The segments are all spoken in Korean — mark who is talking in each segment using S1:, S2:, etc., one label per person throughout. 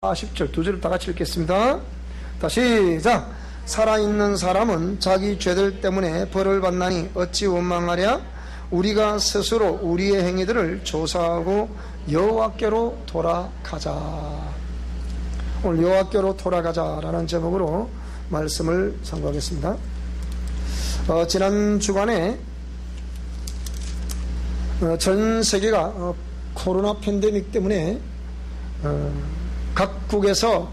S1: 10절 두 줄을 다 같이 읽겠습니다. 다시 시작. 살아있는 사람은 자기 죄들 때문에 벌을 받나니 어찌 원망하랴. 우리가 스스로 우리의 행위들을 조사하고 여호와께로 돌아가자. 오늘 여호와께로 돌아가자라는 제목으로 말씀을 선고하겠습니다. 지난 주간에 전 세계가 코로나 팬데믹 때문에 각국에서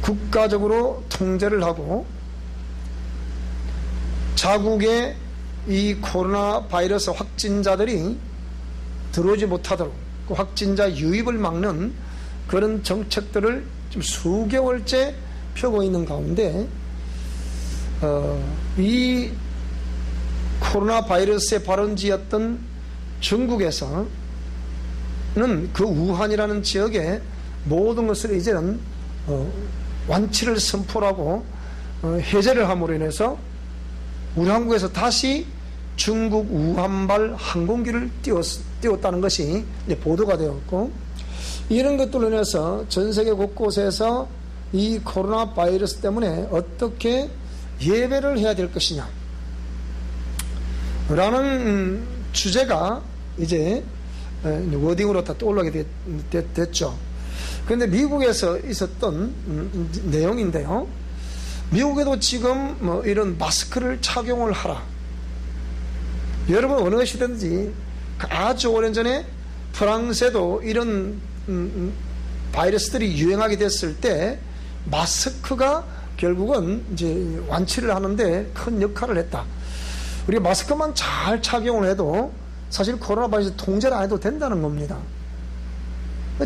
S1: 국가적으로 통제를 하고 자국에 이 코로나 바이러스 확진자들이 들어오지 못하도록 그 확진자 유입을 막는 그런 정책들을 지금 수개월째 펴고 있는 가운데 이 코로나 바이러스의 발원지였던 중국에서는 그 우한이라는 지역에 모든 것을 이제는 완치를 선포하고 해제를 함으로 인해서 우리 한국에서 다시 중국 우한발 항공기를 띄웠다는 것이 이제 보도가 되었고, 이런 것들로 인해서 전 세계 곳곳에서 이 코로나 바이러스 때문에 어떻게 예배를 해야 될 것이냐 라는 주제가 이제 워딩으로 다 떠올라게 됐죠. 그런데 미국에서 있었던 내용인데요, 미국에도 지금 이런 마스크를 착용을 하라. 여러분 어느 시대든지 아주 오래전에 프랑스에도 이런 바이러스들이 유행하게 됐을 때 마스크가 결국은 이제 완치를 하는데 큰 역할을 했다. 우리가 마스크만 잘 착용을 해도 사실 코로나 바이러스 통제를 안 해도 된다는 겁니다.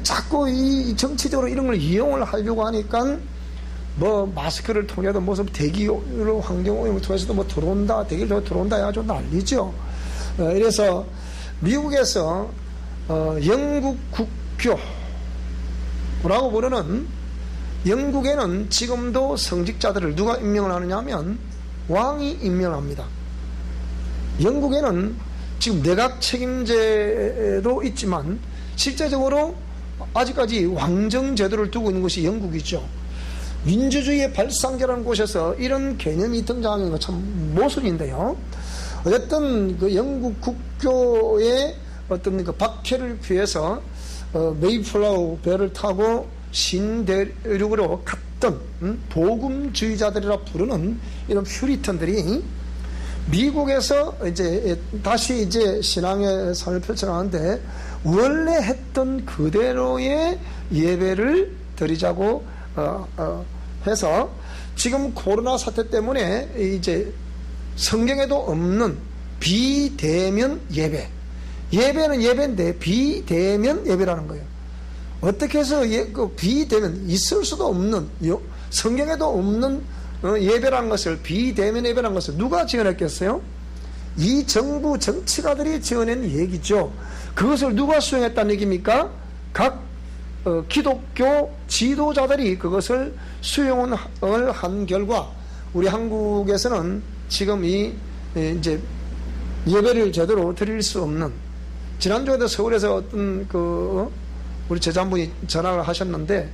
S1: 자꾸 이 정치적으로 이런 걸 이용을 하려고 하니까 마스크를 통해서 무슨 대기 환경 통해서도 들어온다, 대기를 들어온다 해가지고 난리죠. 이래서 미국에서 영국 국교라고 부르는, 영국에는 지금도 성직자들을 누가 임명을 하느냐 하면 왕이 임명합니다. 영국에는 지금 내각 책임제도 있지만 실제적으로 아직까지 왕정제도를 두고 있는 것이 영국이죠. 민주주의의 발상계라는 곳에서 이런 개념이 등장하는 건 참 모순인데요. 어쨌든 그 영국 국교의 어떤 그 박해를 피해서 메이플라워 배를 타고 신대륙으로 갔던 복음주의자들이라 부르는 이런 퓨리턴들이 미국에서 이제 다시 이제 신앙의 삶을 펼쳐나가는데 원래 했던 그대로의 예배를 드리자고 해서 지금 코로나 사태 때문에 이제 성경에도 없는 비대면 예배, 예배는 예배인데 비대면 예배라는 거예요. 어떻게 해서 그 비대면, 있을 수도 없는, 성경에도 없는 예배라는 것을, 비대면 예배라는 것을 누가 지어냈겠어요? 이 정부 정치가들이 지어낸 얘기죠. 그것을 누가 수행했다는 얘기입니까? 각 기독교 지도자들이 그것을 수용을 한 결과 우리 한국에서는 지금 이제 예배를 제대로 드릴 수 없는, 지난주에도 서울에서 어떤 우리 제자분이 전화를 하셨는데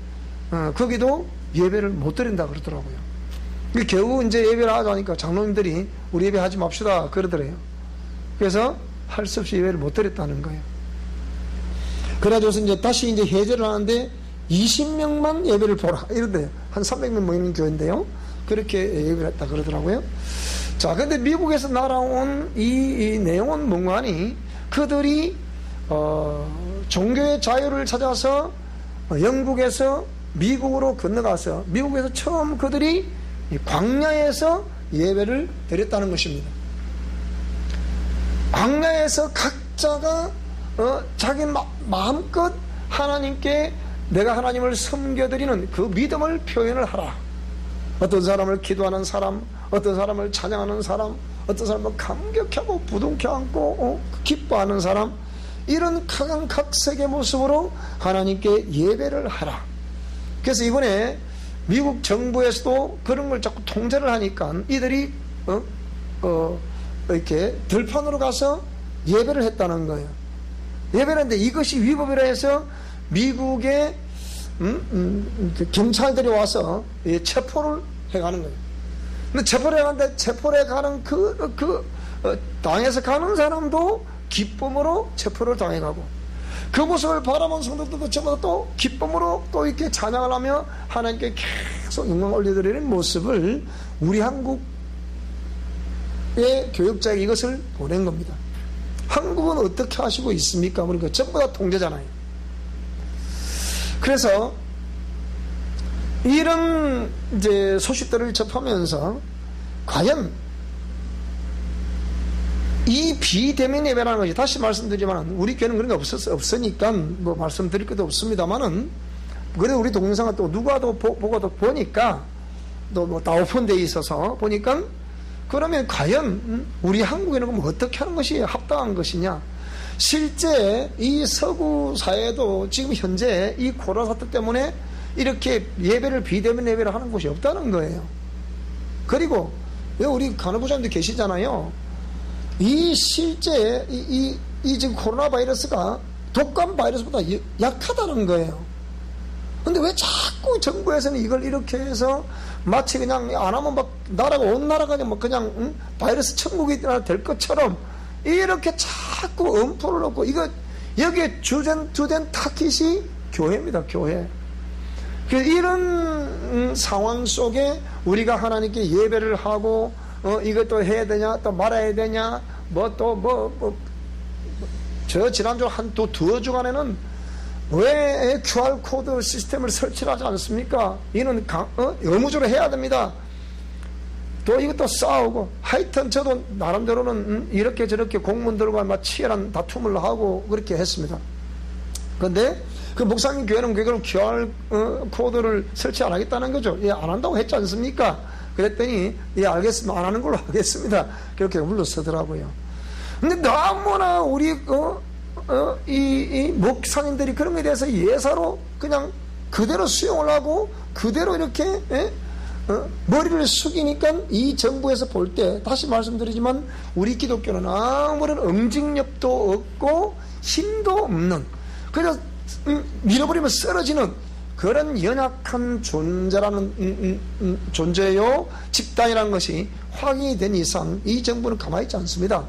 S1: 거기도 예배를 못 드린다 그러더라고요. 겨우 이제 예배를 하자니까 장로님들이 우리 예배 하지 맙시다 그러더래요. 그래서 할 수 없이 예배를 못 드렸다는 거예요. 그래가지고서 이제 다시 이제 해제를 하는데 20명만 예배를 보라 이런데요. 한 300명 모이는 교회인데요. 그렇게 예배를 했다 그러더라고요. 자, 근데 미국에서 날아온 이 내용은 뭔가니, 그들이 종교의 자유를 찾아서 영국에서 미국으로 건너가서 미국에서 처음 그들이 광야에서 예배를 드렸다는 것입니다. 광야에서 각자가 자기 마음껏 하나님께 내가 하나님을 섬겨드리는 그 믿음을 표현을 하라. 어떤 사람을 기도하는 사람, 어떤 사람을 찬양하는 사람, 어떤 사람은 감격하고 부둥켜 안고 기뻐하는 사람, 이런 각색의 모습으로 하나님께 예배를 하라. 그래서 이번에 미국 정부에서도 그런 걸 자꾸 통제를 하니까 이들이 이렇게 들판으로 가서 예배를 했다는 거예요. 예배를 했는데 이것이 위법이라 해서 미국의 경찰들이 와서 체포를 해가는 거예요. 근데 체포를 해가는데 체포를 가는 당해서 가는 사람도 기쁨으로 체포를 당해가고, 그 모습을 바라본 성도들도 저보다 또 기쁨으로 또 이렇게 찬양을 하며 하나님께 계속 영광 올려드리는 모습을 우리 한국의 교역자에게 이것을 보낸 겁니다. 한국은 어떻게 하시고 있습니까? 그러니까 전부 다 통제잖아요. 그래서 이런 이제 소식들을 접하면서 과연 이 비대면 예배라는 것이, 다시 말씀드리지만 우리 교회는 그런 게 없으니까 뭐 말씀드릴 것도 없습니다만은, 그래도 우리 동영상을 또 누가 또 보고 또 보니까 또 뭐 다 오픈되어 있어서 보니까, 그러면 과연 우리 한국에는 어떻게 하는 것이 합당한 것이냐. 실제 이 서구 사회도 지금 현재 이 코로나 사태 때문에 이렇게 예배를 비대면 예배를 하는 곳이 없다는 거예요. 그리고 우리 간호부장님도 계시잖아요. 이 실제 이 지금 코로나 바이러스가 독감 바이러스보다 약하다는 거예요. 근데 왜 자꾸 정부에서는 이걸 이렇게 해서 마치 그냥 안 하면 막 나라가 온 나라가 그냥 바이러스 천국이 될 것처럼 이렇게 자꾸 엄포를 놓고, 이거 여기에 주된 타깃이 교회입니다. 교회. 이런 상황 속에 우리가 하나님께 예배를 하고 이것도 해야 되냐 또 말아야 되냐 저 지난주 두어 주간에는 왜 QR코드 시스템을 설치를 하지 않습니까? 이는 의무적으로 해야 됩니다. 또 이것도 싸우고, 하여튼 저도 나름대로는 이렇게 저렇게 공무원들과 막 치열한 다툼을 하고 그렇게 했습니다. 그런데 그 목사님 교회는 그걸 QR코드를 설치 안 하겠다는 거죠. 예, 안 한다고 했지 않습니까? 그랬더니 예, 알겠습니다. 안 하는 걸로 하겠습니다. 그렇게 물러서더라고요. 근데 너무나 우리 이 목사님들이 그런 것에 대해서 예사로 그냥 그대로 수용을 하고 그대로 이렇게 머리를 숙이니까 이 정부에서 볼 때, 다시 말씀드리지만 우리 기독교는 아무런 응징력도 없고 힘도 없는, 그래서 밀어버리면 쓰러지는 그런 연약한 존재요 집단이라는 것이 확인이 된 이상 이 정부는 가만히 있지 않습니다.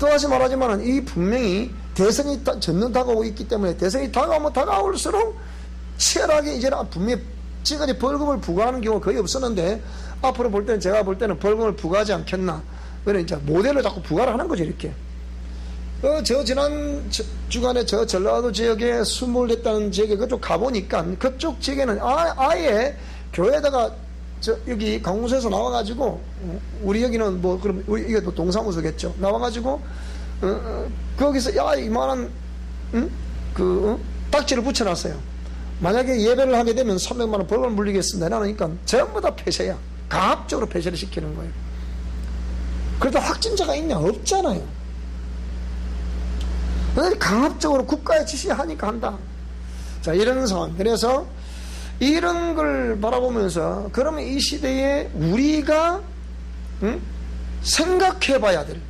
S1: 또 다시 말하지만 이 분명히 대선이 전면 다가오고 있기 때문에, 대선이 다가오면 다가올수록 치열하게 이제는 분명히 지금까지 벌금을 부과하는 경우가 거의 없었는데, 앞으로 볼 때는 제가 볼 때는 벌금을 부과하지 않겠나. 그러니까 모델로 자꾸 부과를 하는 거죠. 이렇게 저 지난 주간에 저 전라도 지역에 수몰됐다는 지역에 그쪽 가보니까 그쪽 지역에는 아예 교회에다가 여기 강원도에서 나와가지고, 우리 여기는 뭐 그럼 이게 또 동사무소겠죠. 나와가지고 거기서 이만한 딱지를 붙여놨어요. 만약에 예배를 하게 되면 300만 원 벌금을 물리겠습니다. 그러니까 전부 다 폐쇄야. 강압적으로 폐쇄를 시키는 거예요. 그래도 확진자가 있냐? 없잖아요. 강압적으로 국가의 지시하니까 한다. 자, 이런 상황. 그래서 이런 걸 바라보면서, 그러면 이 시대에 우리가 생각해 봐야 될,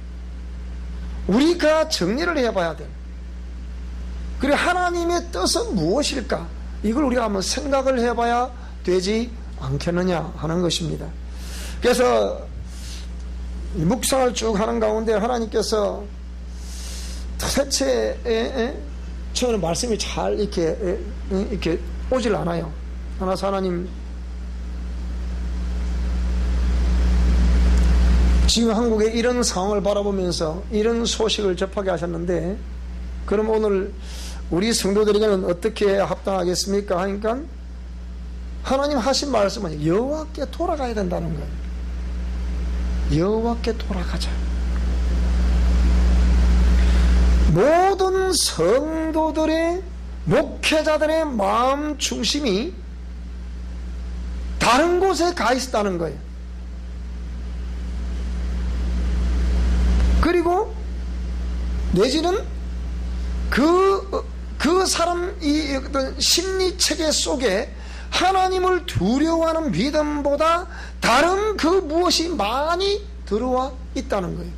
S1: 우리가 정리를 해 봐야 될, 그리고 하나님의 뜻은 무엇일까? 이걸 우리가 한번 생각을 해 봐야 되지 않겠느냐 하는 것입니다. 그래서 묵상을 쭉 하는 가운데 하나님께서 도대체 저는 말씀이 잘 이렇게 오질 않아요. 하나님, 지금 한국의 이런 상황을 바라보면서 이런 소식을 접하게 하셨는데, 그럼 오늘 우리 성도들에게는 어떻게 합당하겠습니까? 하니까 하나님 하신 말씀은 여호와께 돌아가야 된다는 거예요. 여호와께 돌아가자. 모든 성도들의, 목회자들의 마음 중심이 다른 곳에 가 있었다는 거예요. 그리고 내지는 그 사람 이 어떤 심리 체계 속에 하나님을 두려워하는 믿음보다 다른 그 무엇이 많이 들어와 있다는 거예요.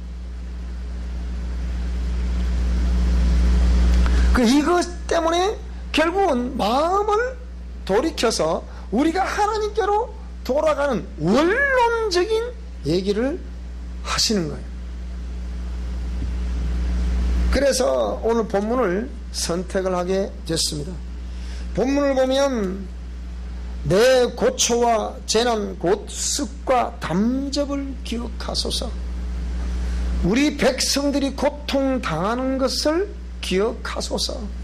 S1: 이것 때문에 결국은 마음을 돌이켜서 우리가 하나님께로 돌아가는 원론적인 얘기를 하시는 거예요. 그래서 오늘 본문을 선택을 하게 됐습니다. 본문을 보면 내 고초와 재난 곧 습과 담접을 기억하소서. 우리 백성들이 고통당하는 것을 기억하소서.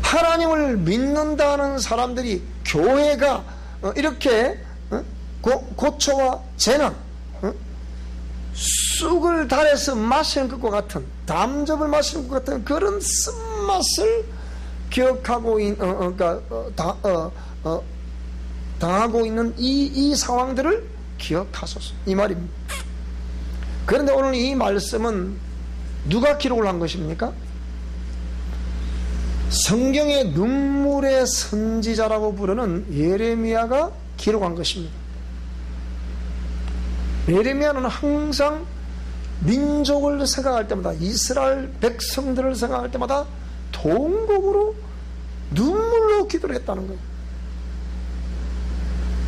S1: 하나님을 믿는다는 사람들이, 교회가 이렇게 고초와 재난, 쑥을 달에서 마시는 것과 같은, 담즙을 마시는 것 같은 그런 쓴맛을 기억하고 당하고 있는 이 상황들을 기억하소서, 이 말입니다. 그런데 오늘 이 말씀은 누가 기록을 한 것입니까? 성경의 눈물의 선지자라고 부르는 예레미야가 기록한 것입니다. 예레미야는 항상 민족을 생각할 때마다, 이스라엘 백성들을 생각할 때마다 통곡으로 눈물로 기도를 했다는 거예요.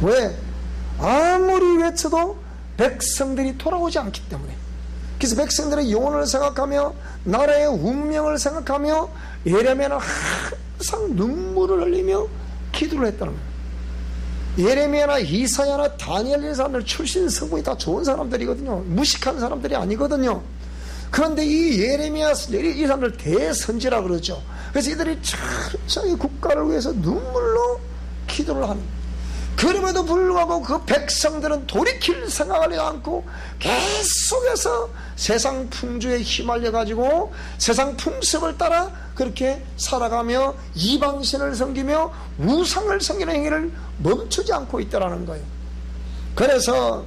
S1: 왜? 아무리 외쳐도 백성들이 돌아오지 않기 때문에. 그래서 백성들의 영혼을 생각하며 나라의 운명을 생각하며 예레미야는 항상 눈물을 흘리며 기도를 했다는 거예요. 예레미야나 이사야나 다니엘 이런 사람들 출신 성분이 다 좋은 사람들이거든요. 무식한 사람들이 아니거든요. 그런데 이 예레미야, 이 사람들 대선지라 그러죠. 그래서 이들이 철저히 국가를 위해서 눈물로 기도를 하는 거예요. 그럼에도 불구하고 그 백성들은 돌이킬 생각을 하지 않고 계속해서 세상 풍조에 휘말려 가지고 세상 풍습을 따라 그렇게 살아가며 이방신을 섬기며 우상을 섬기는 행위를 멈추지 않고 있다라는 거예요. 그래서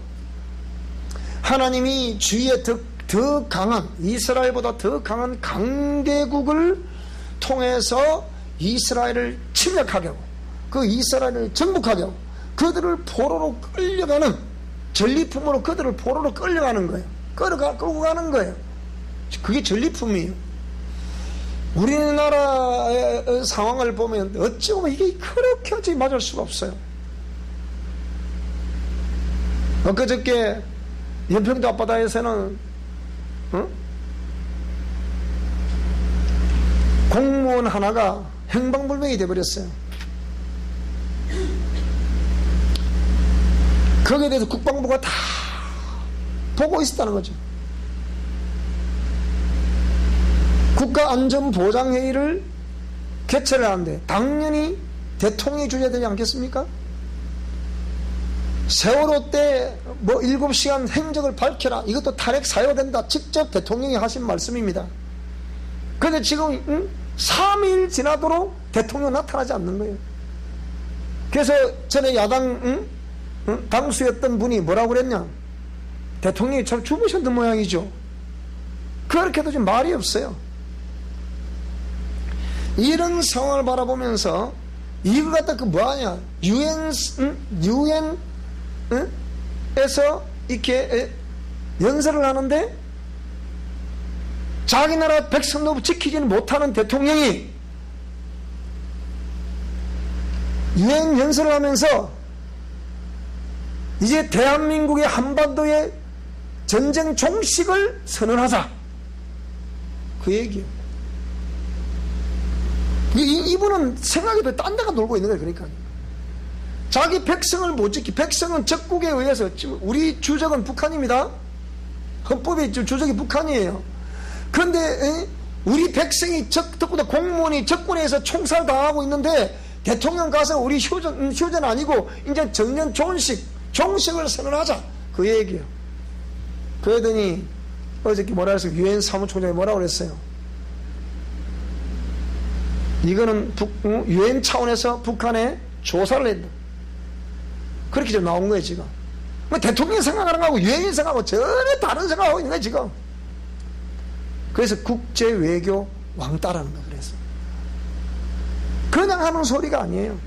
S1: 하나님이 주위에 더 강한, 이스라엘보다 더 강한 강대국을 통해서 이스라엘을 침략하게 하고 그 이스라엘을 정복하게 하고 그들을 포로로 끌려가는, 전리품으로 그들을 포로로 끌려가는 거예요. 끌고 가는 거예요. 그게 전리품이에요. 우리나라의 상황을 보면 어찌 보면 이게 그렇게 하지 맞을 수가 없어요. 엊그저께 연평도 앞바다에서는 공무원 하나가 행방불명이 되어버렸어요. 거기에 대해서 국방부가 다 보고 있었다는 거죠. 국가안전보장회의를 개최를 하는데 당연히 대통령이 주재해야 되지 않겠습니까? 세월호 때 7시간 행적을 밝혀라, 이것도 탄핵 사유가 된다, 직접 대통령이 하신 말씀입니다. 그런데 지금 3일 지나도록 대통령 나타나지 않는 거예요. 그래서 전에 야당 당수였던 분이 뭐라고 그랬냐, 대통령이 참 주무셨던 모양이죠. 그렇게도 좀 말이 없어요. 이런 상황을 바라보면서 이거 갖다 뭐하냐, 유엔에서 이렇게 연설을 하는데 자기 나라 백성도 지키지는 못하는 대통령이 유엔 연설을 하면서 이제 대한민국의 한반도의 전쟁 종식을 선언하자, 그 얘기예요. 이분은 생각이 더 딴 데가 놀고 있는 거예요. 그러니까 자기 백성을 못 지키, 백성은 적국에 의해서, 지금 우리 주적은 북한입니다. 헌법의 주적이 북한이에요. 그런데 우리 백성이 적보다 공무원이 적군에 의해서 총살당하고 있는데 대통령 가서 우리 휴전 아니고 이제 정년 종식을 선언하자, 그 얘기예요. 그러더니 어저께 뭐라 했어요? 유엔 사무총장이 뭐라고 그랬어요? 이거는 유엔 차원에서 북한에 조사를 했다, 그렇게 좀 나온 거예요. 지금 대통령 생각하는 거하고 유엔이 생각하고 전혀 다른 생각하고 있는 거예요 지금. 그래서 국제 외교 왕따라는 거예요. 그래서 그냥 하는 소리가 아니에요.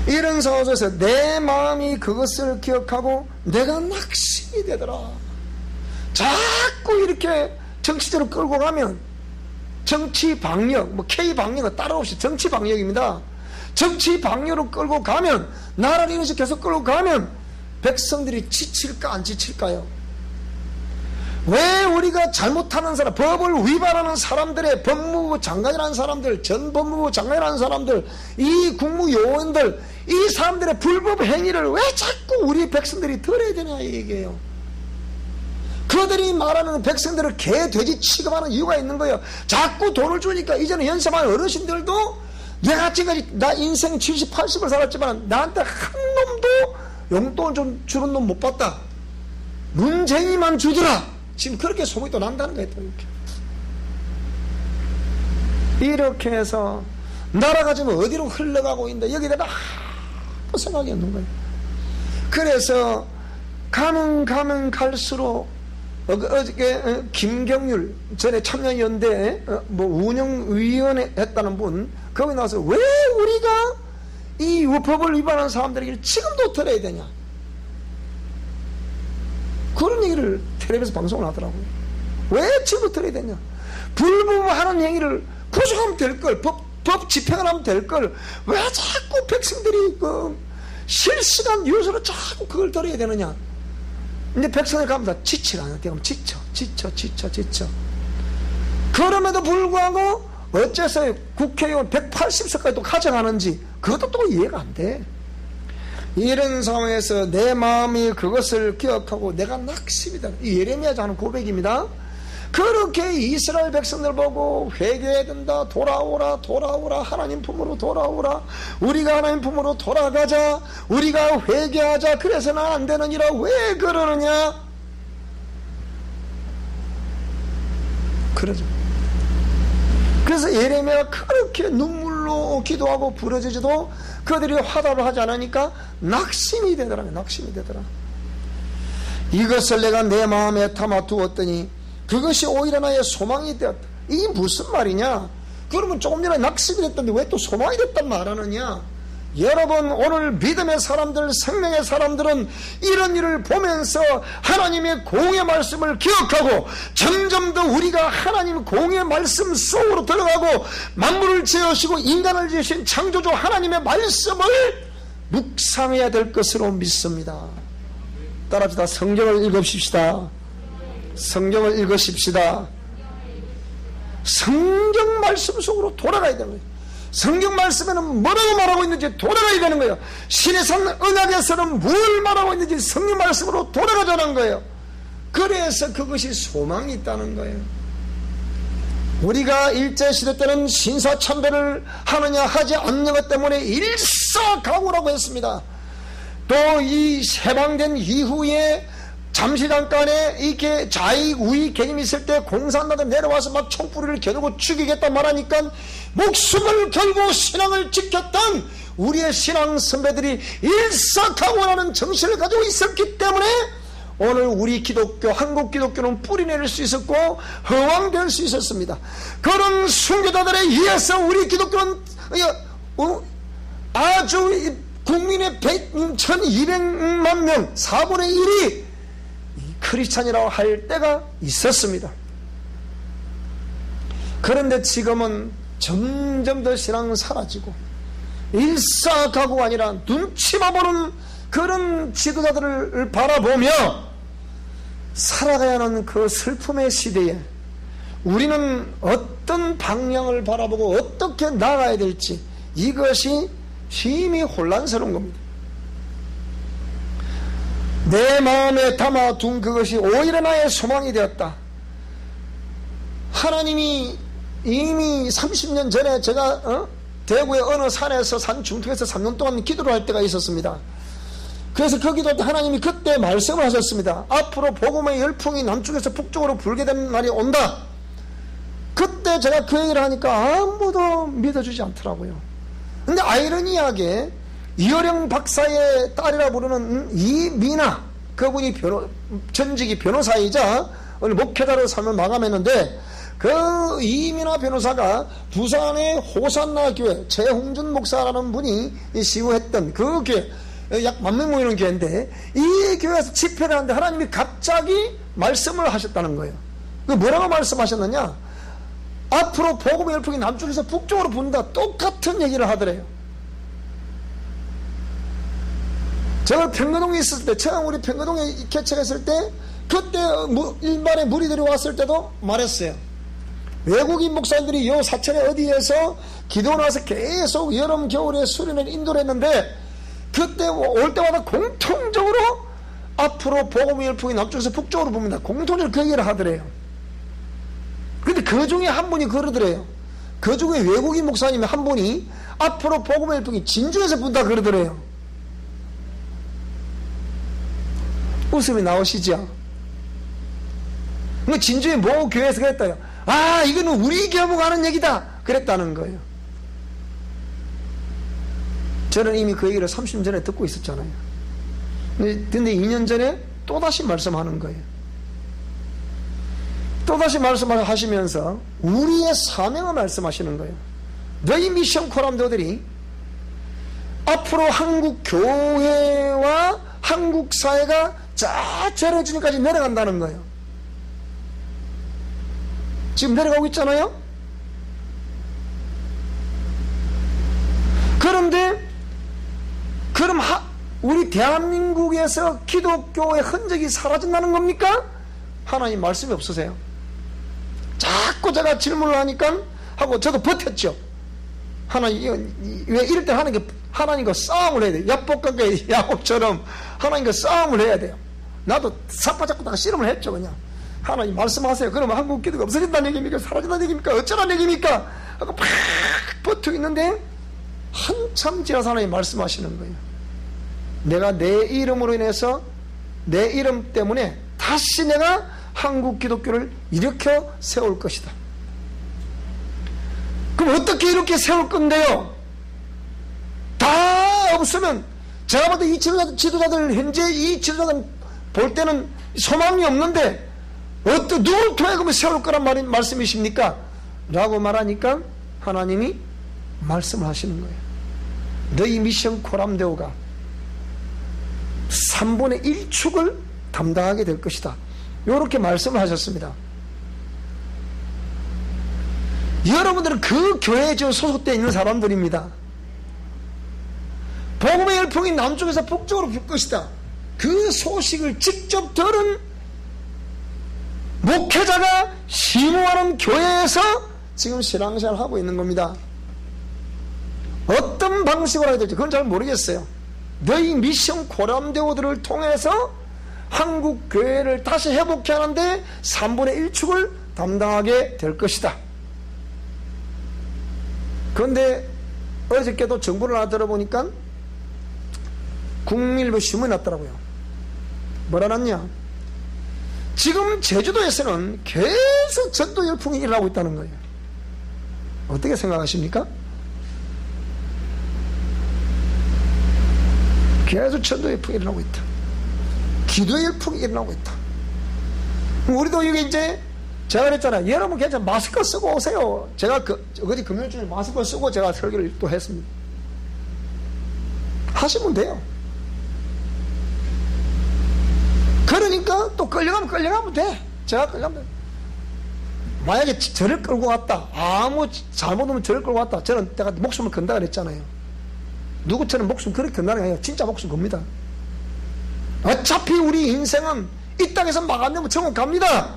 S1: 이런 상황에서 내 마음이 그것을 기억하고 내가 낙심이 되더라. 자꾸 이렇게 정치적으로 끌고 가면 정치 방역, 뭐 K 방역은 따로 없이 정치 방역입니다. 정치 방역으로 끌고 가면, 나라를 이런 식으로 계속 끌고 가면 백성들이 지칠까 안 지칠까요? 왜 우리가 잘못하는 사람, 법을 위반하는 사람들의 법무부 장관이라는 사람들, 전 법무부 장관이라는 사람들, 이 국무요원들, 이 사람들의 불법 행위를 왜 자꾸 우리 백성들이 들어야 되냐 이 얘기예요. 그들이 말하는 백성들을 개, 돼지 취급하는 이유가 있는 거예요. 자꾸 돈을 주니까 이제는 연세 많은 어르신들도 내가 지금까지 나 인생 70, 80을 살았지만 나한테 한 놈도 용돈 좀 주는 놈 못 봤다. 문재인이만 주더라. 지금 그렇게 소문이 또 난다는 거예요. 이렇게 해서 나라가 지금 어디로 흘러가고 있는데 여기에 대한 아무 생각이 없는 거예요. 그래서 가면 갈수록 어저께 김경률 전에 참여연대 뭐 운영위원회 했다는 분 거기 나와서 왜 우리가 이 법을 위반한 사람들에게 지금도 들어야 되냐 그런 얘기를 텔레비에서 방송을 하더라고요. 왜 지금도 들어야 되냐, 불법하는 행위를 구속하면 될걸, 법 집행을 하면 될걸 왜 자꾸 백성들이 그 실시간 뉴스로 자꾸 그걸 들어야 되느냐. 근데 백성을 가면 다 지치라. 지쳐. 그럼에도 불구하고 어째서 국회의원 180석까지 또 가져가는지 그것도 또 이해가 안 돼. 이런 상황에서 내 마음이 그것을 기억하고 내가 낙심이다. 예레미야서 하는 고백입니다. 그렇게 이스라엘 백성들 보고 회개해야 된다. 돌아오라 하나님 품으로 돌아오라. 우리가 하나님 품으로 돌아가자. 우리가 회개하자. 그래서는 안 되느니라. 왜 그러느냐. 그러죠. 그래서 예레미야가 그렇게 눈물로 기도하고 부르짖어도 그들이 화답을 하지 않으니까 낙심이 되더라. 이것을 내가 내 마음에 담아 두었더니 그것이 오히려 나의 소망이 되었다. 이게 무슨 말이냐? 그러면 조금 전에 낙심이 됐던데 왜 또 소망이 됐단 말하느냐? 여러분, 오늘 믿음의 사람들, 생명의 사람들은 이런 일을 보면서 하나님의 공의 말씀을 기억하고 점점 더 우리가 하나님 공의 말씀 속으로 들어가고 만물을 지으시고 인간을 지으신 창조주 하나님의 말씀을 묵상해야 될 것으로 믿습니다. 따라합시다. 성경을 읽읍시다. 성경을 읽으십시다. 성경 말씀 속으로 돌아가야 되는 거예요. 성경 말씀에는 뭐라고 말하고 있는지 돌아가야 되는 거예요. 신의 산 언약에서는 뭘 말하고 있는지 성경 말씀으로 돌아가자는 거예요. 그래서 그것이 소망이 있다는 거예요. 우리가 일제시대 때는 신사참배를 하느냐 하지 않는 것 때문에 일사각오라고 했습니다. 또 이 해방된 이후에 잠시 잠깐에 이렇게 좌익 우익 개념이 있을 때 공산당이 내려와서 막 총뿌리를 겨누고 죽이겠다 말하니까 목숨을 걸고 신앙을 지켰던 우리의 신앙 선배들이 일사각오라는 정신을 가지고 있었기 때문에 오늘 우리 기독교, 한국 기독교는 뿌리내릴 수 있었고 허왕될 수 있었습니다. 그런 순교자들에 의해서 우리 기독교는 아주 국민의 1200만 명 4분의 1이 크리스찬이라고 할 때가 있었습니다. 그런데 지금은 점점 더 신앙은 사라지고 일사각오가 아니라 눈치만 보는 그런 지도자들을 바라보며 살아가야 하는 그 슬픔의 시대에 우리는 어떤 방향을 바라보고 어떻게 나가야 될지 이것이 심히 혼란스러운 겁니다. 내 마음에 담아둔 그것이 오히려 나의 소망이 되었다. 하나님이 이미 30년 전에 제가 대구의 어느 산에서 산 중턱에서 3년 동안 기도를 할 때가 있었습니다. 그래서 그 기도할 때 하나님이 그때 말씀을 하셨습니다. 앞으로 복음의 열풍이 남쪽에서 북쪽으로 불게 되는 날이 온다. 그때 제가 그 얘기를 하니까 아무도 믿어주지 않더라고요. 근데 아이러니하게 이어령 박사의 딸이라 부르는 이미나, 그분이 전직이 변호사이자 오늘 목회자로 삶을 마감했는데 그 이미나 변호사가 부산의 호산나 교회 최홍준 목사라는 분이 시우했던 그 교회, 약 10,000명 모이는 교회인데 이 교회에서 집회를 하는데 하나님이 갑자기 말씀을 하셨다는 거예요. 그 뭐라고 말씀하셨느냐? 앞으로 복음의 열풍이 남쪽에서 북쪽으로 분다. 똑같은 얘기를 하더래요. 제가 평거동에 있었을 때, 처음 우리 평거동에 개척했을 때, 그때 일반의 무리들이 왔을 때도 말했어요. 외국인 목사님들이 요 사천에 어디에서 기도 나와서 계속 여름 겨울에 수련을 인도를 했는데, 그때 올 때마다 공통적으로 앞으로 복음의 열풍이 남쪽에서 북쪽으로 봅니다. 공통적으로 그 얘기를 하더래요. 근데 그 중에 한 분이 그러더래요. 그 중에 외국인 목사님 한 분이 앞으로 복음의 열풍이 진주에서 분다 그러더래요. 웃음이 나오시죠? 진주의 모 교회에서 그랬다요. 아, 이거는 우리 교회보고 하는 얘기다 그랬다는 거예요. 저는 이미 그 얘기를 30년 전에 듣고 있었잖아요. 근데 2년 전에 또다시 말씀하는 거예요. 또다시 말씀을 하시면서 우리의 사명을 말씀하시는 거예요. 너희 미션 코람도들이 앞으로 한국 교회와 한국 사회가 쫙 저러지니까지 내려간다는 거예요. 지금 내려가고 있잖아요. 그런데 그럼 우리 대한민국에서 기독교의 흔적이 사라진다는 겁니까? 하나님 말씀이 없으세요. 자꾸 제가 질문을 하니까 하고 저도 버텼죠. 하나님 왜 이럴 때 하나님과 싸움을 해야 돼요. 야복강과 야곱처럼 하나님과 싸움을 해야 돼요. 나도 사파 잡고 씨름을 했죠. 그냥 하나님 말씀하세요. 그러면 한국 기독교가 없어진다는 얘기입니까? 사라진다는 얘기입니까? 어쩌라는 얘기입니까? 하고 팍 버티고 있는데 한참 지나서 하나님 말씀하시는 거예요. 내가 내 이름으로 인해서 내 이름 때문에 다시 내가 한국 기독교를 일으켜 세울 것이다. 그럼 어떻게 이렇게 세울 건데요? 다 없으면 제가 볼 때 이 지도자들 현재 이 지도자들 볼 때는 소망이 없는데 누구를 통해 그러면 세울 거란 말씀이십니까? 라고 말하니까 하나님이 말씀을 하시는 거예요. 너희 미션 코람데오가 3분의 1축을 담당하게 될 것이다. 이렇게 말씀을 하셨습니다. 여러분들은 그 교회에 지금 소속되어 있는 사람들입니다. 복음의 열풍이 남쪽에서 북쪽으로 불 것이다. 그 소식을 직접 들은 목회자가 심호하는 교회에서 지금 신앙생활을 하고 있는 겁니다. 어떤 방식으로 해야 될지 그건 잘 모르겠어요. 너희 미션 코람데오들을 통해서 한국 교회를 다시 회복해 하는데 3분의 1축을 담당하게 될 것이다. 그런데 어저께도 정보를 하나 들어보니까 국민일보 신문이 났더라고요. 뭐라 났냐? 지금 제주도에서는 계속 전도 열풍이 일어나고 있다는 거예요. 어떻게 생각하십니까? 계속 전도 열풍이 일어나고 있다. 기도의 열풍이 일어나고 있다. 우리도 여기 이제 제가 그랬잖아요. 여러분 괜찮아 마스크 쓰고 오세요. 제가 어제 금요일쯤에 마스크 쓰고 제가 설교를 또 했습니다. 하시면 돼요. 그러니까 또 끌려가면 돼. 제가 끌려가면 돼. 만약에 저를 끌고 왔다. 아무 잘못하면 저를 끌고 왔다. 저는 내가 목숨을 건다 그랬잖아요. 누구처럼 목숨 그렇게 건다는 게 아니라 진짜 목숨 겁니다. 어차피 우리 인생은 이 땅에서 막 안 되면 천국 갑니다.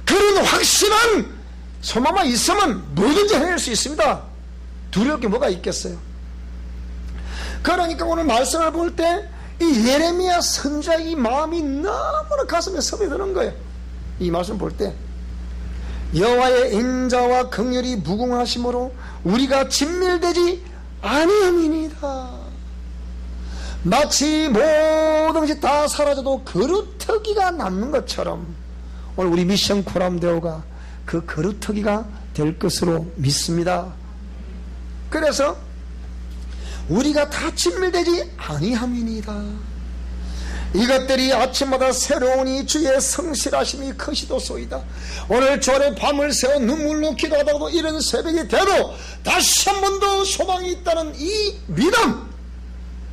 S1: 그런 확실한 소망만 있으면 뭐든지 해낼 수 있습니다. 두려울 게 뭐가 있겠어요. 그러니까 오늘 말씀을 볼 때 이 예레미야 선지자의 이 마음이 너무나 가슴에 스며드는 거예요. 이 말씀 볼 때 여호와의 인자와 긍휼이 무궁하심으로 우리가 진멸되지 아니함이니이다. 마치 모든 것이 다 사라져도 그루터기가 남는 것처럼 오늘 우리 미션 코람데오가 그 그루터기가 될 것으로 믿습니다. 그래서 우리가 다 진멸되지 아니함이니이다. 이것들이 아침마다 새로우니 주의 성실하심이 크시도소이다. 오늘 저녁 밤을 새워 눈물로 기도하다가도 이런 새벽이 돼도 다시 한 번 더 소망이 있다는 이 믿음,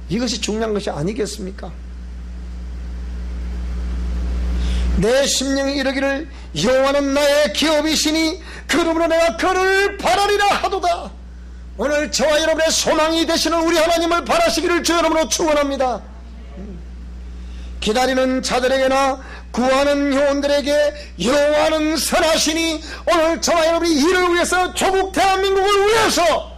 S1: 이것이 중요한 것이 아니겠습니까? 내 심령이 이르기를 여호와는 나의 기업이시니 그러므로 내가 그를 바라리라 하도다. 오늘 저와 여러분의 소망이 되시는 우리 하나님을 바라시기를 주 여러분으로 축원합니다. 기다리는 자들에게나 구하는 영혼들에게 여호와는 선하시니 오늘 저와 여러분이 이를 위해서 조국 대한민국을 위해서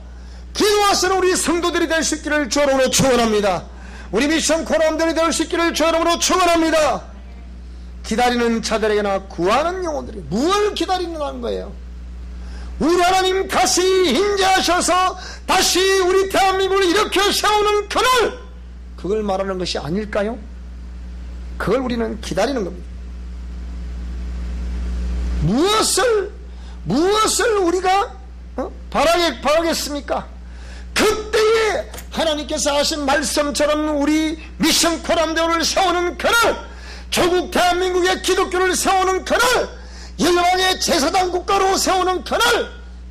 S1: 기도하시는 우리 성도들이 될 수 있기를 주 여러분으로 축원합니다. 우리 미션 코람들이 될 수 있기를 주 여러분으로 축원합니다. 기다리는 자들에게나 구하는 영혼들이 무엇을 기다리는 거예요? 우리 하나님 다시 인자하셔서 다시 우리 대한민국을 일으켜 세우는 그날, 그걸 말하는 것이 아닐까요? 그걸 우리는 기다리는 겁니다. 무엇을 우리가 바라겠습니까? 그때에 하나님께서 하신 말씀처럼 우리 미션 코람대오를 세우는 그날, 조국 대한민국의 기독교를 세우는 그날, 열방의 제사장 국가로 세우는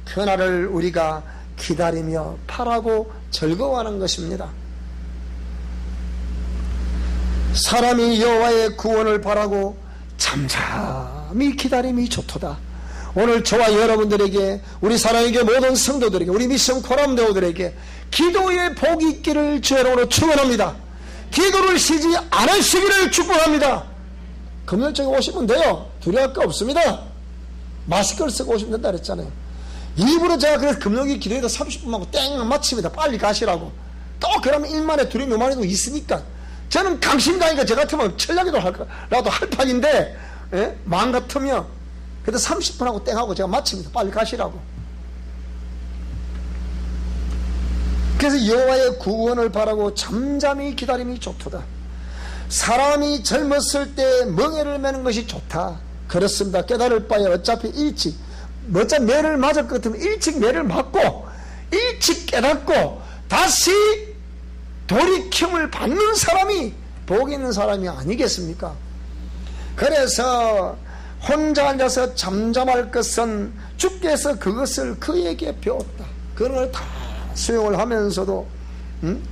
S1: 그날을 우리가 기다리며 바라고 즐거워하는 것입니다. 사람이 여호와의 구원을 바라고 잠잠히 기다림이 좋도다. 오늘 저와 여러분들에게, 우리 사랑에게, 모든 성도들에게, 우리 미션 코람대오들에게 기도의 복이 있기를 주 여러분으로 축원합니다. 기도를 쉬지 않으시기를 축복합니다. 금요일쪽에 오시면 돼요. 두려울 거 없습니다. 마스크를 쓰고 오시면 된다 그랬잖아요. 일부러 제가 그래서 금요일 기도에도 30분 하고 땡 마칩니다. 빨리 가시라고. 또 그러면 일만에 두려움이 많이도 있으니까. 저는 강심장이니까 저 같으면 철량이라도 할 판인데, 예? 마음 같으면 그래도 30분 하고 땡 하고 제가 마칩니다. 빨리 가시라고. 그래서 여호와의 구원을 바라고 잠잠히 기다림이 좋도다. 사람이 젊었을 때 멍에를 매는 것이 좋다. 그렇습니다. 깨달을 바에 어차피 일찍, 어차피 매를 맞을 것 같으면 일찍 매를 맞고 일찍 깨닫고 다시 돌이킴을 받는 사람이 복 있는 사람이 아니겠습니까? 그래서 혼자 앉아서 잠잠할 것은 주께서 그것을 그에게 배웠다. 그런 걸 다 수용을 하면서도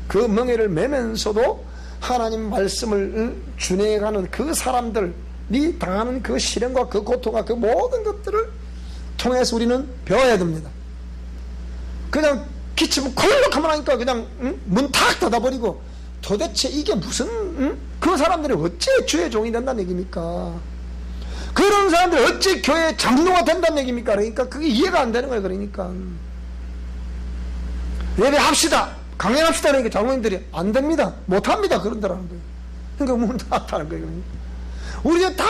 S1: 그 멍에를 매면서도 하나님 말씀을 준행하는 그 사람들이 당하는 그 시련과 그 고통과 그 모든 것들을 통해서 우리는 배워야 됩니다. 그냥 기침을 콜록하면 하니까 그냥 문 탁 닫아버리고 도대체 이게 무슨 그 사람들이 어찌 주의 종이 된다는 얘기입니까? 그런 사람들이 어찌 교회 장로가 된다는 얘기입니까? 그러니까 그게 이해가 안 되는 거예요. 그러니까 예배합시다, 강연합시다. 그러니까 장로님들이 안 됩니다, 못합니다 그런다라는 거예요. 그러니까 문 닫았다는 거예요. 우리 다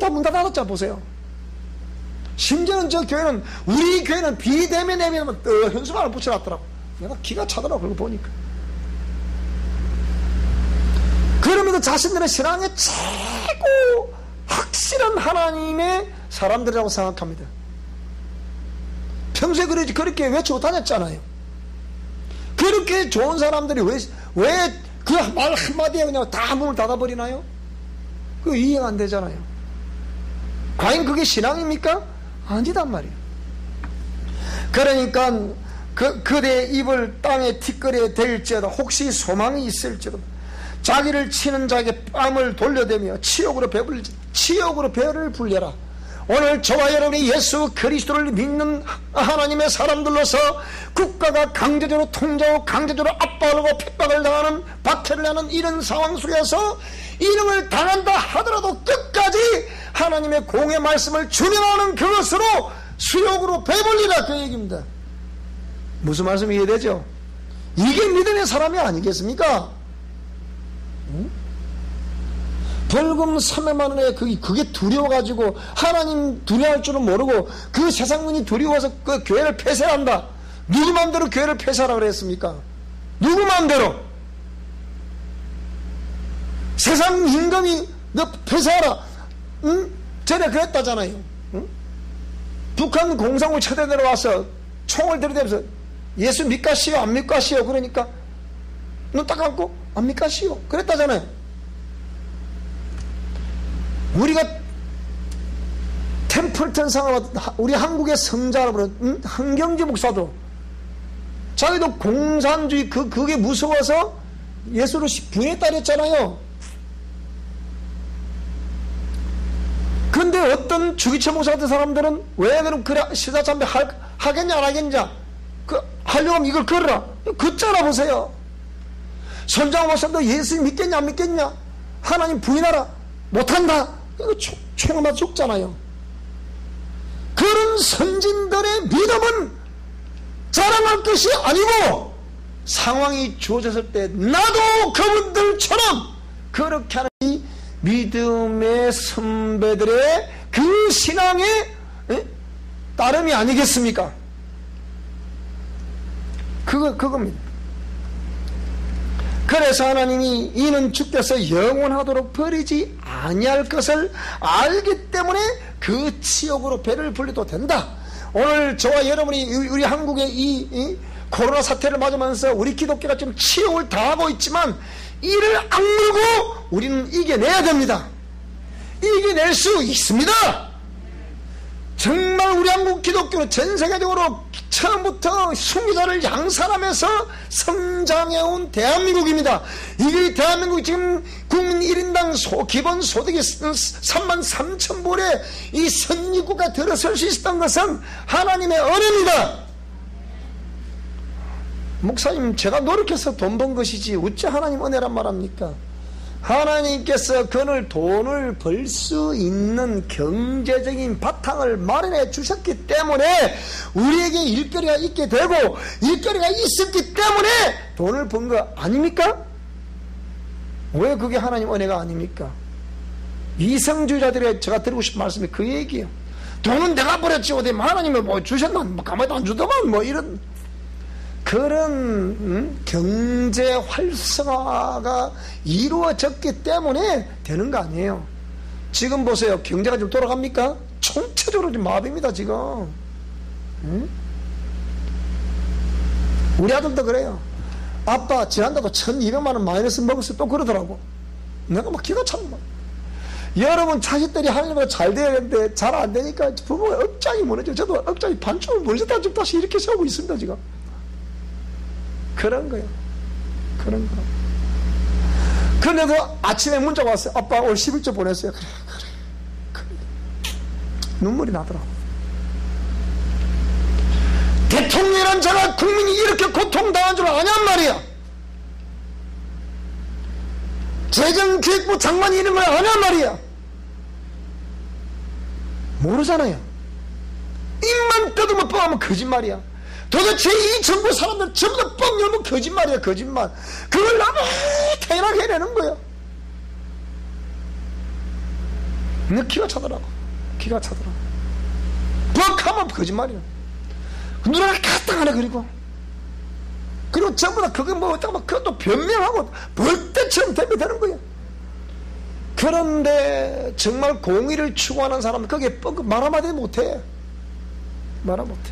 S1: 문 닫았잖아. 보세요. 심지어는 저 교회는, 우리 교회는 비대면 예배하면 현수막을 붙여놨더라고. 내가 기가 차더라고 그거 보니까. 그러면서 자신들의 신앙의 최고 확실한 하나님의 사람들이라고 생각합니다. 평소에 그렇게 외치고 다녔잖아요. 그렇게 좋은 사람들이 왜 그 말 한마디에 그냥 다 문을 닫아버리나요? 그거 이해가 안 되잖아요. 과연 그게 신앙입니까? 아니단 말이에요. 그러니까 그대의 입을 땅에 티끌에 댈지어다. 혹시 소망이 있을지도 자기를 치는 자에게 뺨을 돌려대며 치욕으로 배를 불려라. 오늘 저와 여러분이 예수 그리스도를 믿는 하나님의 사람들로서 국가가 강제적으로 통제하고 강제적으로 압박하고 핍박을 당하는, 박해를 하는 이런 상황 속에서 이름을 당한다 하더라도 끝까지 하나님의 공의 말씀을 준행하는 그것으로 수욕으로 배불리라, 그 얘기입니다. 무슨 말씀이 이해되죠? 이게 믿음의 사람이 아니겠습니까? 벌금 300만 원에 그게 두려워가지고 하나님 두려워할 줄은 모르고 그 세상문이 두려워서 그 교회를 폐쇄한다. 누구 마음대로 교회를 폐쇄하라고 그랬습니까? 누구 마음대로? 세상 임금이 너 폐쇄하라. 응? 전에 그랬다잖아요. 응? 북한 공산국 쳐대 내려와서 총을 들이대면서 예수 믿가시오 안 믿가시오 그러니까 눈 딱 감고 안 믿가시오 그랬다잖아요. 우리가 템플턴 상하고 우리 한국의 성자로 한경지 목사도 자기도 공산주의 그게 무서워서 예수를 부인했다 그랬잖아요. 그런데 어떤 주기철 목사 같은 사람들은 왜 그럼 그래 시사참배 하겠냐 안 하겠냐, 하려고 하면 이걸 걸어라, 걷잖아. 보세요. 손장호 목사도 예수 믿겠냐 안 믿겠냐, 하나님 부인하라, 못한다, 이거 총을 맞아 죽잖아요. 그런 선진들의 믿음은 자랑할 것이 아니고 상황이 주어졌을 때 나도 그분들처럼 그렇게 하는 이 믿음의 선배들의 그 신앙의 따름이 아니겠습니까? 그겁니다. 그래서 하나님이 이는 주께서 영원하도록 버리지 아니할 것을 알기 때문에 그 치욕으로 배를 불려도 된다. 오늘 저와 여러분이 우리 한국의 이 코로나 사태를 맞으면서 우리 기독교가 좀 치욕을 당하고 있지만 이를 악물고 우리는 이겨내야 됩니다. 이겨낼 수 있습니다. 정말 우리 한국 기독교는 전 세계적으로 처음부터 순교자를 양산하면서 성장해온 대한민국입니다. 이게 대한민국이 지금 국민 1인당 기본 소득이 33,000불에 이 선진국가 들어설 수 있었던 것은 하나님의 은혜입니다. 목사님, 제가 노력해서 돈 번 것이지 어찌 하나님 은혜란 말합니까? 하나님께서 그늘 돈을 벌 수 있는 경제적인 바탕을 마련해 주셨기 때문에 우리에게 일거리가 있게 되고 일거리가 있었기 때문에 돈을 번 거 아닙니까? 왜 그게 하나님 은혜가 아닙니까? 이성주의자들이 제가 드리고 싶은 말씀이 그 얘기예요. 돈은 내가 버렸지 어디 하나님이 뭐 주셨나, 뭐 가만히도 안 주더만, 뭐 이런 그런 경제 활성화가 이루어졌기 때문에 되는 거 아니에요. 지금 보세요. 경제가 좀 돌아갑니까? 총체적으로 좀 마비입니다 지금. 우리 아들도 그래요. 아빠 지난달도 1,200만원 마이너스 먹었어. 또 그러더라고. 내가 막 기가 차는 거야. 여러분 자식들이 하나님보다 잘 돼야 되는데 잘 안 되니까 부모가 억장이 무너져. 저도 억장이 반쪽을 무너졌다 좀 다시 이렇게 세우고 있습니다 지금. 그런 거예요. 그런 거. 그런데도 아침에 문자가 왔어요. 아빠 올 11조 보냈어요. 그래. 눈물이 나더라고. 대통령이란 자가 국민이 이렇게 고통당한 줄 아냔 말이야. 재정기획부 장관이 이런 걸 아냔 말이야. 모르잖아요. 입만 뜯으면 뻥하면 거짓말이야. 도대체 이 정부 사람들 전부 다 뻥 열면 거짓말이야, 거짓말. 그걸 너무 당연하게 해내는 거야. 근데 기가 차더라고. 기가 차더라고. 뻑하면 거짓말이야. 누나가 갖다 하네. 그리고 전부 다 그거 뭐 어쩌고 그것도 변명하고 벌떼처럼 대비되는 거야. 그런데 정말 공의를 추구하는 사람은 거기에 말 한마디 못해. 말 못해.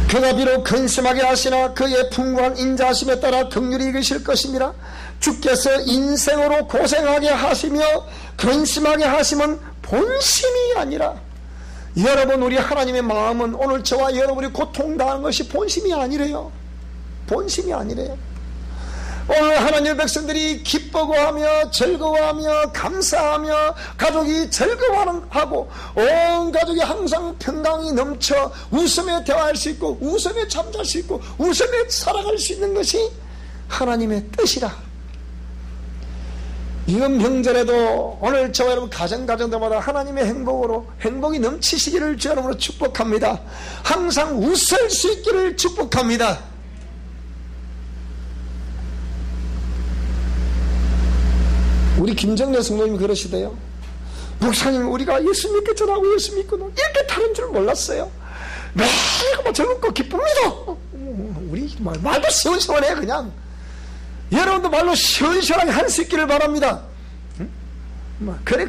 S1: 그가 비록 근심하게 하시나 그의 풍부한 인자하심에 따라 긍휼히 여기실 것입니다. 주께서 인생으로 고생하게 하시며 근심하게 하심은 본심이 아니라, 여러분 우리 하나님의 마음은 오늘 저와 여러분이 고통당하는 것이 본심이 아니래요. 본심이 아니래요. 오늘 하나님의 백성들이 기뻐하며 즐거워하며 감사하며 가족이 즐거워하고 온 가족이 항상 평강이 넘쳐 웃으며 대화할 수 있고 웃으며 잠잘 수 있고 웃으며 살아갈 수 있는 것이 하나님의 뜻이라. 이번 명절에도 오늘 저와 여러분 가정가정들마다 하나님의 행복으로 행복이 넘치시기를 주 여러분으로 축복합니다. 항상 웃을 수 있기를 축복합니다. 우리 김정래 성도님이 그러시대요. 목사님, 우리가 예수 믿겠잖아요. 예수 믿고는 이렇게 다른 줄 몰랐어요. 매일 뭐 즐겁고 기쁩니다. 우리 말도 시원시원해. 그냥 여러분도 말로 시원시원하게 할 수 있기를 바랍니다. 응? 그래.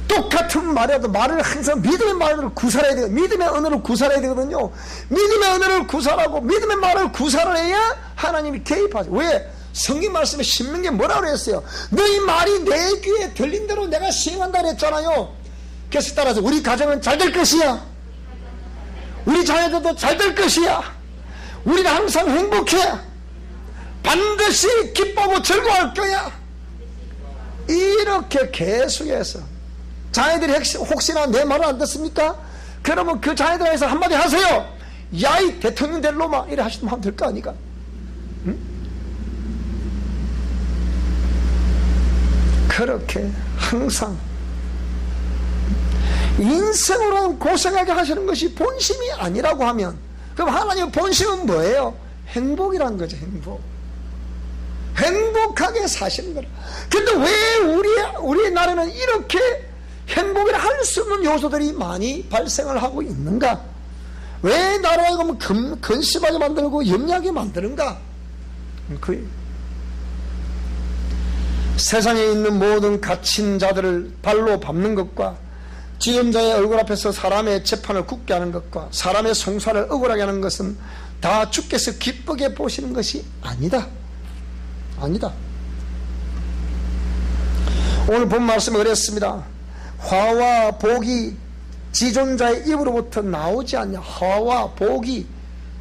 S1: 똑같은 말이라도 말을 항상 믿음의 말을 구사해야 돼요. 믿음의 언어를 구사해야 되거든요. 믿음의 언어를 구사하고 믿음의 말을 구사를 해야 하나님이 개입하죠. 왜? 성경 말씀에 신명기에 뭐라고 그랬어요? 너희 말이 내 귀에 들린 대로 내가 시행한다 그랬잖아요. 그래서 따라서 우리 가정은 잘 될 것이야. 우리 자녀들도 잘 될 것이야. 우리는 항상 행복해. 반드시 기뻐하고 즐거워할 거야. 이렇게 계속해서 자녀들이 혹시나 내 말을 안 듣습니까? 그러면 그 자녀들에서 한마디 하세요. 야이 대통령 될 놈아, 이래 하시면 하면 될 거 아니까. 응? 그렇게 항상 인생으로 고생하게 하시는 것이 본심이 아니라고 하면, 그럼 하나님의 본심은 뭐예요? 행복이란 거죠. 행복하게 사시는 거라. 근데 왜 우리의 나라는 이렇게 행복이라 할 수 없는 요소들이 많이 발생을 하고 있는가? 왜 나라에 가면 근심하게 만들고 염려하게 만드는가? 세상에 있는 모든 갇힌 자들을 발로 밟는 것과 지존자의 얼굴 앞에서 사람의 재판을 굳게 하는 것과 사람의 송사를 억울하게 하는 것은 다 주께서 기쁘게 보시는 것이 아니다. 오늘 본 말씀은 그랬습니다. 화와 복이 지존자의 입으로부터 나오지 않냐. 화와 복이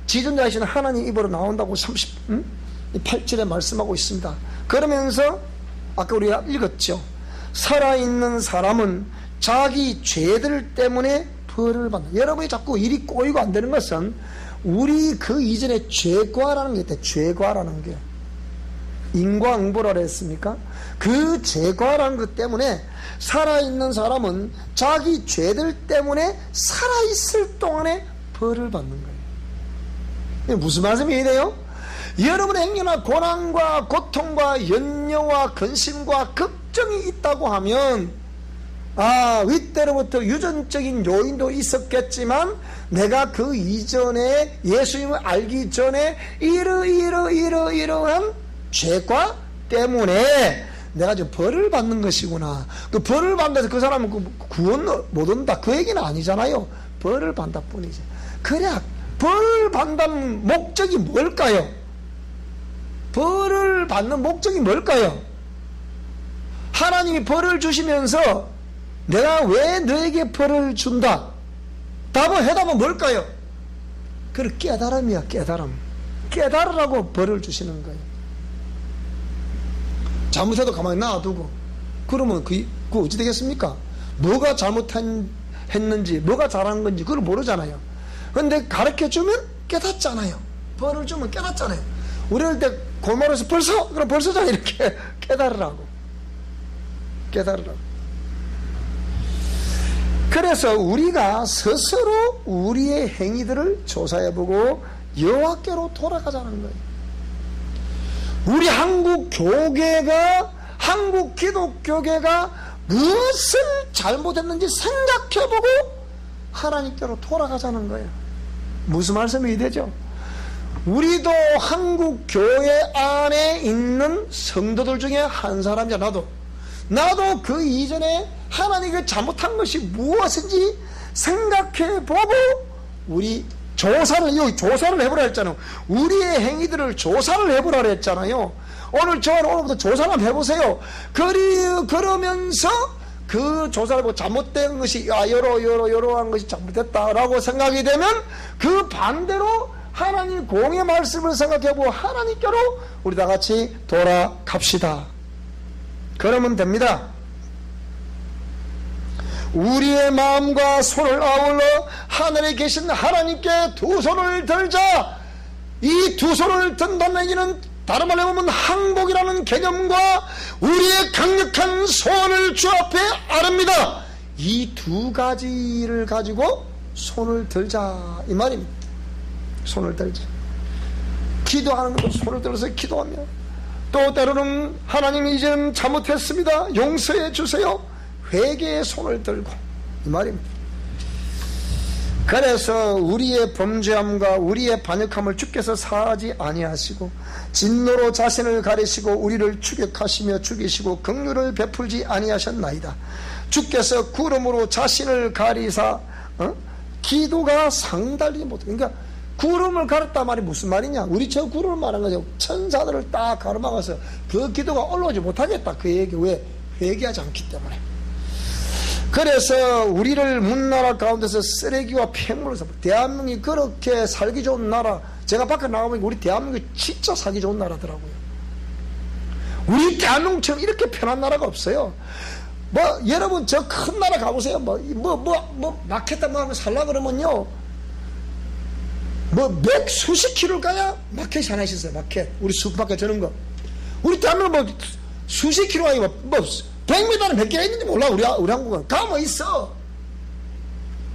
S1: 지존자이신 하나님 입으로 나온다고 38절에 말씀하고 있습니다. 그러면서 아까 우리가 읽었죠. 살아있는 사람은 자기 죄들 때문에 벌을 받는다. 여러분이 자꾸 일이 꼬이고 안 되는 것은 우리 그 이전에 죄과라는 게 있대. 죄과라는 게 인과응보라 했습니까? 그 죄과라는 것 때문에 살아있는 사람은 자기 죄들 때문에 살아있을 동안에 벌을 받는 거예요. 무슨 말씀이 돼요? 여러분의 행여나 고난과 고통과 염려와 근심과 걱정이 있다고 하면 윗때로부터 유전적인 요인도 있었겠지만 내가 그 이전에 예수님을 알기 전에 이러한 죄과 때문에 내가 지금 벌을 받는 것이구나. 그 벌을 받는다서 그 사람은 구원 못 얻는다, 그 얘기는 아니잖아요. 벌을 받다 뿐이지. 그래, 벌을 받는 목적이 뭘까요? 벌을 받는 목적이 뭘까요? 하나님이 벌을 주시면서 내가 왜 너에게 벌을 준다? 해답은 뭘까요? 그 깨달음이야. 깨달으라고 벌을 주시는 거예요. 잘못해도 가만히 놔두고 그러면 그거 어찌 되겠습니까? 뭐가 잘못했는지 뭐가 잘한 건지 그걸 모르잖아요. 그런데 가르쳐주면 깨닫잖아요. 벌을 주면 깨닫잖아요. 우리 어릴 때 골목에서 그럼 벌써잖아. 이렇게 깨달으라고. 그래서 우리가 스스로 우리의 행위들을 조사해보고 여호와께로 돌아가자는 거예요. 우리 한국 기독교계가 무엇을 잘못했는지 생각해보고 하나님께로 돌아가자는 거예요. 무슨 말씀이 되죠? 우리도 한국 교회 안에 있는 성도들 중에 한 사람이야. 나도 그 이전에 하나님이 잘못한 것이 무엇인지 생각해보고 우리 조사를 해보라 했잖아요. 우리의 행위들을 조사를 해보라 했잖아요. 오늘부터 조사를 한번 해보세요. 그러면서 그 조사를 보고 잘못된 것이 여러한 것이 잘못됐다라고 생각이 되면 그 반대로 하나님 공의 말씀을 생각해보고 하나님께로 우리 다 같이 돌아갑시다. 그러면 됩니다. 우리의 마음과 손을 아울러 하늘에 계신 하나님께 두 손을 들자. 이 두 손을 든다는 얘기는 다른 말로 보면 항복이라는 개념과 우리의 강력한 소원을 주 앞에 아릅니다. 이 두 가지를 가지고 손을 들자 이 말입니다. 손을 들자. 기도하는 것도 손을 들어서 기도하며, 또 때로는 하나님 이제는 잘못했습니다, 용서해 주세요, 회개의 손을 들고 이 말입니다. 그래서 우리의 범죄함과 우리의 반역함을 주께서 사하지 아니하시고 진노로 자신을 가리시고 우리를 추격하시며 죽이시고 긍휼을 베풀지 아니하셨나이다. 주께서 구름으로 자신을 가리사 기도가 상달리 못해. 그러니까 구름을 가렸다 말이 무슨 말이냐, 우리 저 구름을 말한 거죠. 천사들을 딱 가로막아서 그 기도가 올라오지 못하겠다 그 얘기. 왜? 회개하지 않기 때문에. 그래서 우리를 문나라 가운데서 쓰레기와 폐물을 대한민국이 그렇게 살기 좋은 나라, 제가 밖에 나가보니까 우리 대한민국이 진짜 살기 좋은 나라더라고요. 우리 대한민국처럼 이렇게 편한 나라가 없어요. 여러분 저 큰 나라 가보세요. 마켓 뭐 하면 살라 그러면요. 수십 킬로를 가야 마켓이 하나 있어요. 마켓. 우리 슈퍼마켓 저런 거. 우리 대한민국 수십 킬로가 아니고 100m는 몇 개가 있는지 몰라. 우리 한국은. 가면 있어.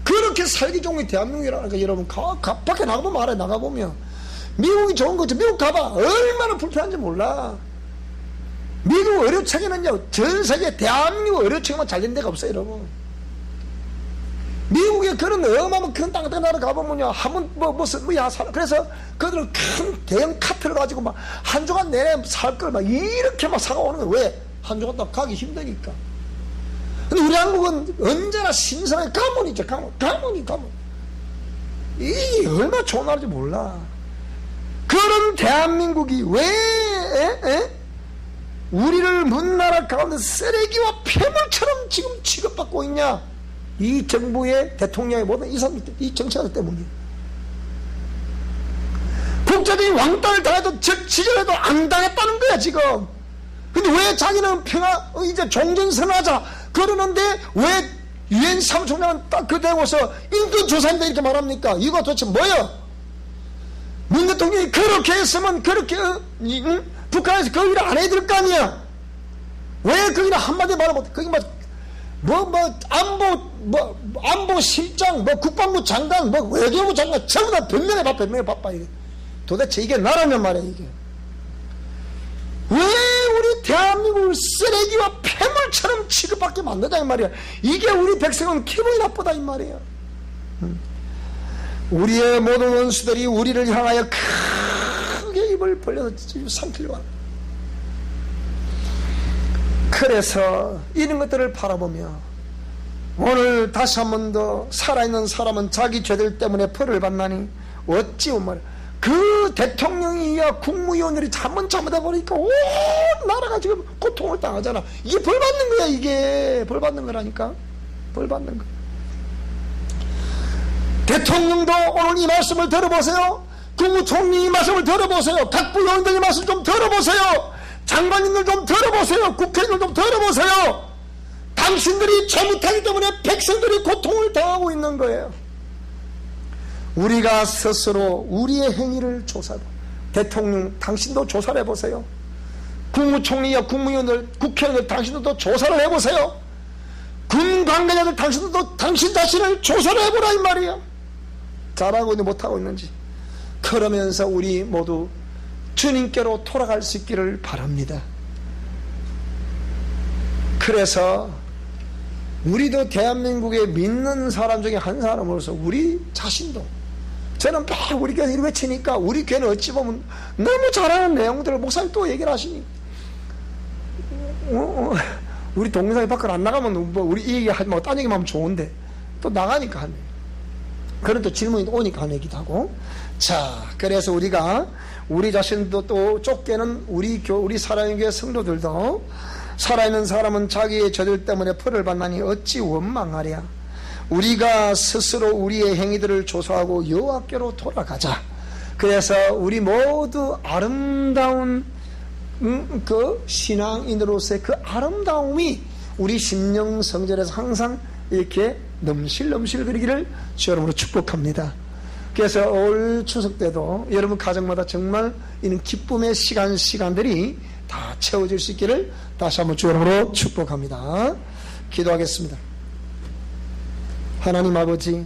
S1: 그렇게 살기 좋은 게 대한민국이라니까. 여러분 밖에 나가보면 알아요. 나가보면 미국이 좋은 거죠. 미국 가봐. 얼마나 불편한지 몰라. 미국 의료체계는요, 전 세계 대한민국 의료체계만 잘된 데가 없어요, 여러분. 미국에 그런 어마어마한 큰 땅 나라 가보면요, 그래서 그들은 큰 대형 카트를 가지고 막 한 주간 내내 살 걸 막 이렇게 막 사가오는 거예요. 왜? 한 주간 딱 가기 힘드니까. 근데 우리 한국은 언제나 신선하게 가문이죠, 가문. 이게 얼마나 좋은 나라인지 몰라. 그런 대한민국이 왜, 우리를 문나라 가운데 쓰레기와 폐물처럼 지금 취급받고 있냐? 이 정부의 대통령의 모든 이 정치가들 때문이에요. 국제적인 왕따를 당해도 지지해도 안 당했다는 거야 지금. 근데 왜 자기는 이제 종전선언하자 그러는데 왜 유엔 사무총장은 딱 그 대고서 인권조사인데 이렇게 말합니까? 이거 도대체 뭐야? 문 대통령이 그렇게 했으면 그렇게 북한에서 그 일을 안 해야 될 거 아니야? 왜 그 일을 한마디 말을 못해? 그게 안보실장, 국방부 장관, 외교부 장관, 전부 다 변명해 바빠, 이게. 도대체 이게 나라면 말이야, 이게. 왜 우리 대한민국을 쓰레기와 폐물처럼 취급받게 만드냐, 이 말이야. 이게 우리 백성은 기분이 나쁘다, 이 말이야. 우리의 모든 원수들이 우리를 향하여 크게 입을 벌려서 삼키려고 합니다. 그래서 이런 것들을 바라보며 오늘 다시 한 번 더 살아있는 사람은 자기 죄들 때문에 벌을 받나니 어찌 말이야. 그 대통령이야 국무위원들이 잘못해버리니까 온 나라가 지금 고통을 당하잖아. 이게 벌 받는 거야. 이게 벌 받는 거라니까. 벌 받는 거. 대통령도 오늘 이 말씀을 들어보세요. 국무총리 이 말씀을 들어보세요. 각 부위원들 이 말씀 좀 들어보세요. 장관님들 좀 들어보세요. 국회의원들 좀 들어보세요. 당신들이 잘못하기 때문에 백성들이 고통을 당하고 있는 거예요. 우리가 스스로 우리의 행위를 조사하고, 대통령 당신도 조사를 해보세요. 국무총리와 국무위원들, 국회의원들 당신들도 조사를 해보세요. 군 관계자들 당신들도 당신 자신을 조사를 해보라 이 말이야. 잘하고 있는지 못하고 있는지. 그러면서 우리 모두 주님께로 돌아갈 수 있기를 바랍니다. 그래서 우리도 대한민국에 믿는 사람 중에 한 사람으로서 우리 자신도, 저는 막 우리 교회 외치니까 우리 교회는 어찌 보면 너무 잘하는 내용들을 목사님 또 얘기를 하시니, 우리 동영상이 밖으로 안 나가면 우리 이 얘기 하지 말고 딴 얘기만 하면 좋은데 또 나가니까 하네. 그런 또 질문이 오니까 하는 얘기도 하고. 자, 그래서 우리가 우리 자신도 또 쫓겨는 우리 살아있는 교회 성도들도 살아있는 사람은 자기의 죄들 때문에 벌을 받나니 어찌 원망하랴. 우리가 스스로 우리의 행위들을 조사하고 여호와께로 돌아가자. 그래서 우리 모두 아름다운 그 신앙인으로서의 그 아름다움이 우리 심령 성전에서 항상 이렇게 넘실넘실 그리기를 주 여러분으로 축복합니다. 그래서 올 추석 때도 여러분 가정마다 정말 이런 기쁨의 시간들이 다 채워질 수 있기를 다시 한번 주 여러분으로 축복합니다. 기도하겠습니다. 하나님 아버지,